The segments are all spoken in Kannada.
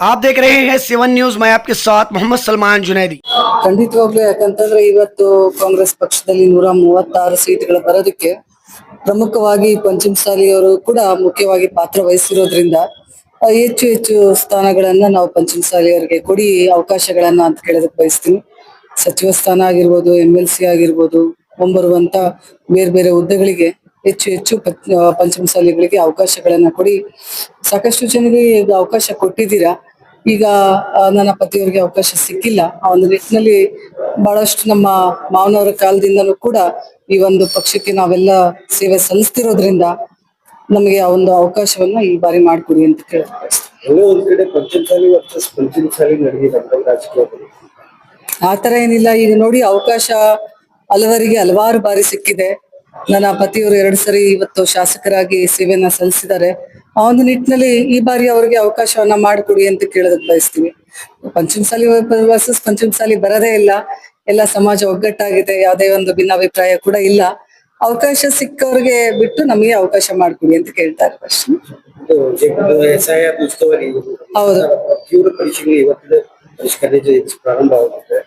आप देख रहे हैं सेवन न्यूज। मैं आपके साथ मोहम्मद सलमान जुनैदी। ಖಂಡಿತವಾಗ್ಲೂ ಯಾಕಂತಂದ್ರೆ ಇವತ್ತು ಕಾಂಗ್ರೆಸ್ ಪಕ್ಷದಲ್ಲಿ 136 ಸೀಟ್ಗಳ ಬರೋದಕ್ಕೆ ಪ್ರಮುಖವಾಗಿ ಪಂಚಮಸಾಲಿ ಅವರು ಕೂಡ ಮುಖ್ಯವಾಗಿ ಪಾತ್ರ ವಹಿಸಿರೋದ್ರಿಂದ ಹೆಚ್ಚು ಹೆಚ್ಚು ಸ್ಥಾನಗಳನ್ನ ನಾವು ಪಂಚಮಸಾಲಿ ಅವರಿಗೆ ಕೊಡಿ ಅವಕಾಶಗಳನ್ನ ಅಂತ ಕೇಳೋದಕ್ಕೆ ಬಯಸ್ತೀನಿ. ಸಚಿವ ಸ್ಥಾನ ಆಗಿರ್ಬೋದು, MLC ಆಗಿರ್ಬೋದು, ಮುಂಬರುವಂತ ಬೇರೆ ಬೇರೆ ಹುದ್ದೆಗಳಿಗೆ ಹೆಚ್ಚು ಹೆಚ್ಚು ಪಂಚಮಸಾಲಿಗಳಿಗೆ ಅವಕಾಶಗಳನ್ನ ಕೊಡಿ. ಸಾಕಷ್ಟು ಜನರಿಗೆ ಈಗ ಅವಕಾಶ ಕೊಟ್ಟಿದ್ದೀರಾ. ಈಗ ನನ್ನ ಪತಿಯವರಿಗೆ ಅವಕಾಶ ಸಿಕ್ಕಿಲ್ಲ. ಆ ಒಂದು ನಿಟ್ಟಿನಲ್ಲಿ ಬಹಳಷ್ಟು ನಮ್ಮ ಮಾವನವರ ಕಾಲದಿಂದನೂ ಕೂಡ ಈ ಒಂದು ಪಕ್ಷಕ್ಕೆ ನಾವೆಲ್ಲ ಸೇವೆ ಸಲ್ಲಿಸ್ತಿರೋದ್ರಿಂದ ನಮಗೆ ಆ ಒಂದು ಅವಕಾಶವನ್ನ ಈ ಬಾರಿ ಮಾಡ್ಕೊಡಿ ಅಂತ ಕೇಳ್ತಾರೆ. ಒಂದ್ ಕಡೆ ಪಂಚಮಸಾಲಿ ವರ್ಸಸ್ ಪಂಚಮಸಾಲಿ ನಡೆದಿದೆ ರಾಜಕೀಯದಲ್ಲಿ. ಆತರ ಏನಿಲ್ಲ. ಈಗ ನೋಡಿ, ಅವಕಾಶ ಹಲವರಿಗೆ ಹಲವಾರು ಬಾರಿ ಸಿಕ್ಕಿದೆ. ನನ್ನ ಪತಿಯವರು 2 ಸರಿ ಇವತ್ತು ಶಾಸಕರಾಗಿ ಸೇವೆಯನ್ನ ಸಲ್ಲಿಸಿದ್ದಾರೆ. ಆ ಒಂದು ನಿಟ್ಟಿನಲ್ಲಿ ಈ ಬಾರಿ ಅವರಿಗೆ ಅವಕಾಶವನ್ನ ಮಾಡಿಕೊಡಿ ಅಂತ ಕೇಳೋದಕ್ಕೆ ಬಯಸ್ತೀವಿ. ಪಂಚಮಸಾಲಿ ವರ್ಸಸ್ ಪಂಚಮಸಾಲಿ ಬರದೇ ಇಲ್ಲ. ಎಲ್ಲ ಸಮಾಜ ಒಗ್ಗಟ್ಟಾಗಿದೆ. ಯಾವುದೇ ಒಂದು ಭಿನ್ನಾಭಿಪ್ರಾಯ ಕೂಡ ಇಲ್ಲ. ಅವಕಾಶ ಸಿಕ್ಕವ್ರಿಗೆ ಬಿಟ್ಟು ನಮಗೆ ಅವಕಾಶ ಮಾಡಿಕೊಡಿ ಅಂತ ಕೇಳ್ತಾರೆ ಅಷ್ಟೇ. ಹೌದು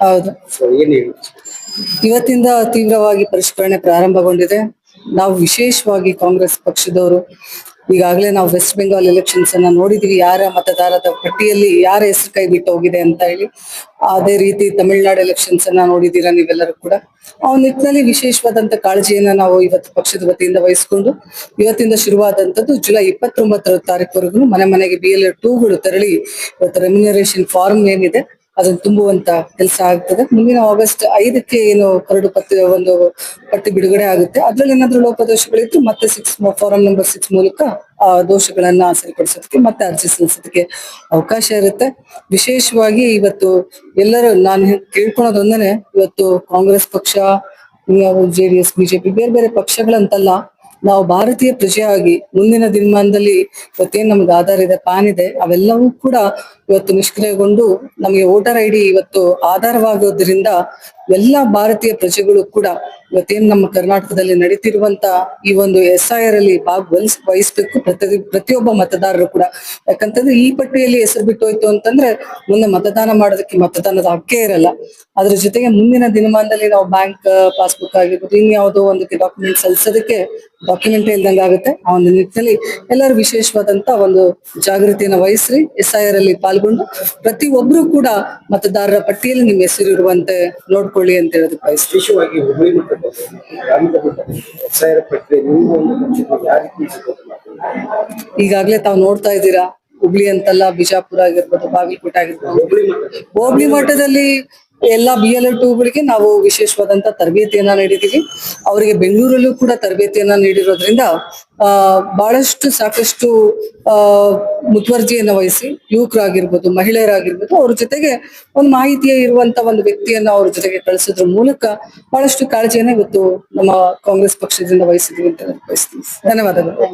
ಹೌದು, ಇವತ್ತಿಂದ ತೀವ್ರವಾಗಿ ಪರಿಷ್ಕರಣೆ ಪ್ರಾರಂಭಗೊಂಡಿದೆ. ನಾವು ವಿಶೇಷವಾಗಿ ಕಾಂಗ್ರೆಸ್ ಪಕ್ಷದವರು ಈಗಾಗಲೇ ನಾವು ವೆಸ್ಟ್ ಬೆಂಗಾಲ್ ಎಲೆಕ್ಷನ್ಸ್ ಅನ್ನ ನೋಡಿದೀವಿ, ಯಾರ ಮತದಾರರ ಪಟ್ಟಿಯಲ್ಲಿ ಯಾರ ಹೆಸರು ಕೈ ಬಿಟ್ಟು ಹೋಗಿದೆ ಅಂತ ಹೇಳಿ. ಅದೇ ರೀತಿ ತಮಿಳುನಾಡು ಎಲೆಕ್ಷನ್ಸ್ ಅನ್ನ ನೋಡಿದೀರಾ ನೀವೆಲ್ಲರೂ ಕೂಡ. ಆ ನಿಟ್ಟಿನಲ್ಲಿ ವಿಶೇಷವಾದಂತ ಕಾಳಜಿಯನ್ನ ನಾವು ಇವತ್ತು ಪಕ್ಷದ ವತಿಯಿಂದ ವಹಿಸಿಕೊಂಡು ಇವತ್ತಿಂದ ಶುರುವಾದಂತದ್ದು ಜುಲೈ 29ರ ತಾರೀಕುವರೆಗೂ ಮನೆ ಮನೆಗೆ BLO 2ಗಳು ತೆರಳಿ ಇವತ್ತು ರೆಮ್ಯುನರೇಷನ್ ಫಾರ್ಮ್ ಏನಿದೆ ಅದನ್ನು ತುಂಬುವಂತ ಕೆಲಸ ಆಗ್ತದೆ. ಮುಂದಿನ ಆಗಸ್ಟ್ 5ಕ್ಕೆ ಏನು ಕರಡು ಪಟ್ಟಿ ಬಿಡುಗಡೆ ಆಗುತ್ತೆ. ಅದ್ರಲ್ಲಿ ಏನಾದ್ರೂ ಲೋಪದೋಷಗಳಿದ್ದು ಮತ್ತೆ ಫಾರಂ ನಂಬರ್ 6 ಮೂಲಕ ಆ ದೋಷಗಳನ್ನ ಸರಿಪಡಿಸೋದಕ್ಕೆ ಮತ್ತೆ ಅರ್ಜಿ ಸಲ್ಲಿಸೋದಕ್ಕೆ ಅವಕಾಶ ಇರುತ್ತೆ. ವಿಶೇಷವಾಗಿ ಇವತ್ತು ಎಲ್ಲರೂ ನಾನು ಕೇಳ್ಕೊಳೋದೊಂದನೆ, ಇವತ್ತು ಕಾಂಗ್ರೆಸ್ ಪಕ್ಷ, JDS, BJP ಬೇರೆ ಬೇರೆ ಪಕ್ಷಗಳಂತಲ್ಲ, ನಾವು ಭಾರತೀಯ ಪ್ರಜೆಯಾಗಿ ಮುಂದಿನ ದಿನಮಾನದಲ್ಲಿ ಇವತ್ತೇನ್ ನಮ್ಗೆ ಆಧಾರ್ ಇದೆ, ಪ್ಯಾನ್ ಇದೆ, ಅವೆಲ್ಲವೂ ಕೂಡ ಇವತ್ತು ನಿಷ್ಕ್ರಿಯಗೊಂಡು ನಮಗೆ ವೋಟರ್ ID ಇವತ್ತು ಆಧಾರವಾಗೋದ್ರಿಂದ ಎಲ್ಲ ಭಾರತೀಯ ಪ್ರಜೆಗಳು ಕೂಡ ಇವತ್ತೇನ್ ನಮ್ಮ ಕರ್ನಾಟಕದಲ್ಲಿ ನಡೀತಿರುವಂತ ಈ ಒಂದು SIR ಅಲ್ಲಿ ವಹಿಸ್ಬೇಕು ಪ್ರತಿಯೊಬ್ಬ ಮತದಾರರು ಕೂಡ. ಯಾಕಂತಂದ್ರೆ ಈ ಪಟ್ಟಿಯಲ್ಲಿ ಹೆಸರು ಬಿಟ್ಟು ಹೋಯ್ತು ಅಂತಂದ್ರೆ ಮುಂದೆ ಮತದಾನ ಮಾಡೋದಕ್ಕೆ ಮತದಾನದ ಹಕ್ಕೇ ಇರಲ್ಲ. ಅದ್ರ ಜೊತೆಗೆ ಮುಂದಿನ ದಿನಮಾನದಲ್ಲಿ ನಾವು ಬ್ಯಾಂಕ್ ಪಾಸ್ಬುಕ್ ಆಗಿರ್ಬೋದು, ಇನ್ಯಾವುದೋ ಒಂದು ಡಾಕ್ಯುಮೆಂಟ್ ಸಲ್ಲಿಸೋದಕ್ಕೆ ಡಾಕ್ಯುಮೆಂಟ್ ಇಲ್ದಂಗೆ ಆಗುತ್ತೆ. ಆ ಒಂದು ನಿಟ್ಟಿನಲ್ಲಿ ಎಲ್ಲರೂ ವಿಶೇಷವಾದಂತ ಒಂದು ಜಾಗೃತಿಯನ್ನು ವಹಿಸ್ರಿ. SIR ಅಲ್ಲಿ ಪಾಲ್ಗೊಂಡು ಪ್ರತಿಯೊಬ್ರು ಕೂಡ ಮತದಾರರ ಪಟ್ಟಿಯಲ್ಲಿ ನಿಮ್ಮ ಹೆಸರು ಇರುವಂತೆ ನೋಡ್ಕೊಳ್ಳಿ ಅಂತ ಹೇಳೋದಕ್ಕೆ ಬಯಸ್ತೀವಿ. ವಿಶೇಷವಾಗಿ ಹುಬ್ಬಳ್ಳಿ ಈಗಾಗ್ಲೇ ತಾವು ನೋಡ್ತಾ ಇದ್ದೀರಾ, ಹುಬ್ಳಿ ಅಂತಲ್ಲ, ಬಿಜಾಪುರ ಆಗಿರ್ಬೋದು, ಬಾಗಲಕೋಟೆ ಆಗಿರ್ಬೋದು, ಹೋಬಳಿ ಮಟ್ಟದಲ್ಲಿ ಎಲ್ಲ BLO 2ಗಳಿಗೆ ನಾವು ವಿಶೇಷವಾದಂತ ತರಬೇತಿಯನ್ನ ನೀಡಿದೀವಿ. ಅವರಿಗೆ ಬೆಂಗಳೂರಲ್ಲೂ ಕೂಡ ತರಬೇತಿಯನ್ನ ನೀಡಿರೋದ್ರಿಂದ ಬಹಳಷ್ಟು ಸಾಕಷ್ಟು ಮುತುವರ್ಜಿಯನ್ನ ವಹಿಸಿ ಯುವಕರಾಗಿರ್ಬೋದು, ಮಹಿಳೆಯರಾಗಿರ್ಬೋದು, ಅವ್ರ ಜೊತೆಗೆ ಒಂದು ಮಾಹಿತಿಯ ಇರುವಂತ ಒಂದು ವ್ಯಕ್ತಿಯನ್ನ ಅವ್ರ ಜೊತೆಗೆ ಕಳಿಸೋದ್ರ ಮೂಲಕ ಬಹಳಷ್ಟು ಕಾಳಜಿಯನ್ನ ಇವತ್ತು ನಮ್ಮ ಕಾಂಗ್ರೆಸ್ ಪಕ್ಷದಿಂದ ವಹಿಸಿದ್ವಿ ಅಂತ ಬಯಸ್ತೀವಿ. ಧನ್ಯವಾದಗಳು.